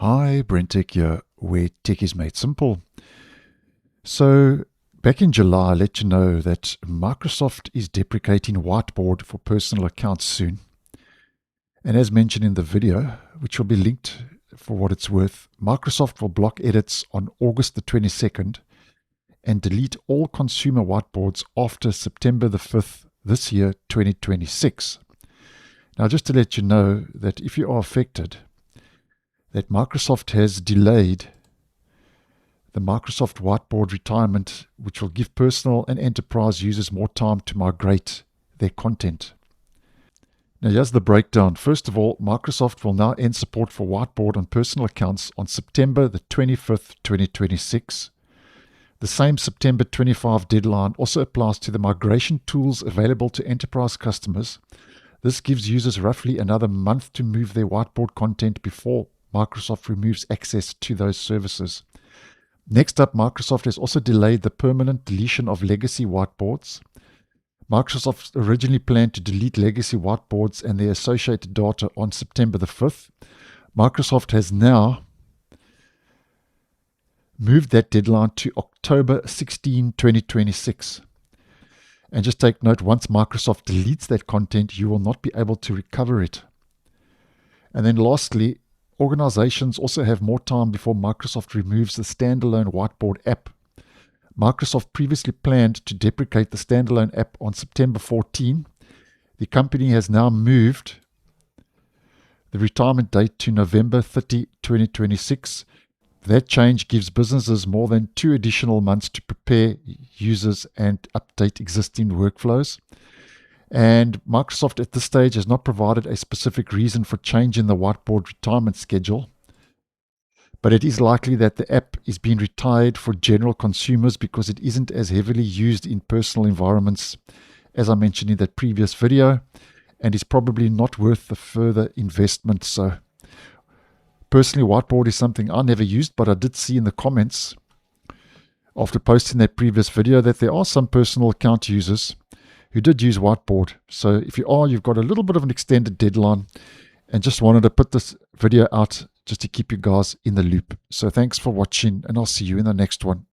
Hi, BrenTech here, where tech is made simple. So, back in July, I let you know that Microsoft is deprecating Whiteboard for personal accounts soon. And as mentioned in the video, which will be linked for what it's worth, Microsoft will block edits on August the 22nd and delete all consumer whiteboards after September the 5th this year, 2026. Now, just to let you know that if you are affected, that Microsoft has delayed the Microsoft Whiteboard retirement, which will give personal and enterprise users more time to migrate their content. Now, here's the breakdown. First of all, Microsoft will now end support for Whiteboard on personal accounts on September the 25th, 2026. The same September 25 deadline also applies to the migration tools available to enterprise customers. This gives users roughly another month to move their Whiteboard content before Microsoft removes access to those services. Next up, Microsoft has also delayed the permanent deletion of legacy whiteboards. Microsoft originally planned to delete legacy whiteboards and their associated data on September the 5th. Microsoft has now moved that deadline to October 16, 2026. And just take note, once Microsoft deletes that content, you will not be able to recover it. And then lastly, organizations also have more time before Microsoft removes the standalone Whiteboard app. Microsoft previously planned to deprecate the standalone app on September 14. The company has now moved the retirement date to November 30, 2026. That change gives businesses more than 2 additional months to prepare users and update existing workflows. And Microsoft at this stage has not provided a specific reason for change in the Whiteboard retirement schedule. But it is likely that the app is being retired for general consumers because it isn't as heavily used in personal environments as I mentioned in that previous video, and is probably not worth the further investment. So personally, Whiteboard is something I never used, but I did see in the comments after posting that previous video that there are some personal account users who did use Whiteboard. So if you are, you've got a little bit of an extended deadline, and just wanted to put this video out just to keep you guys in the loop. So thanks for watching, and I'll see you in the next one.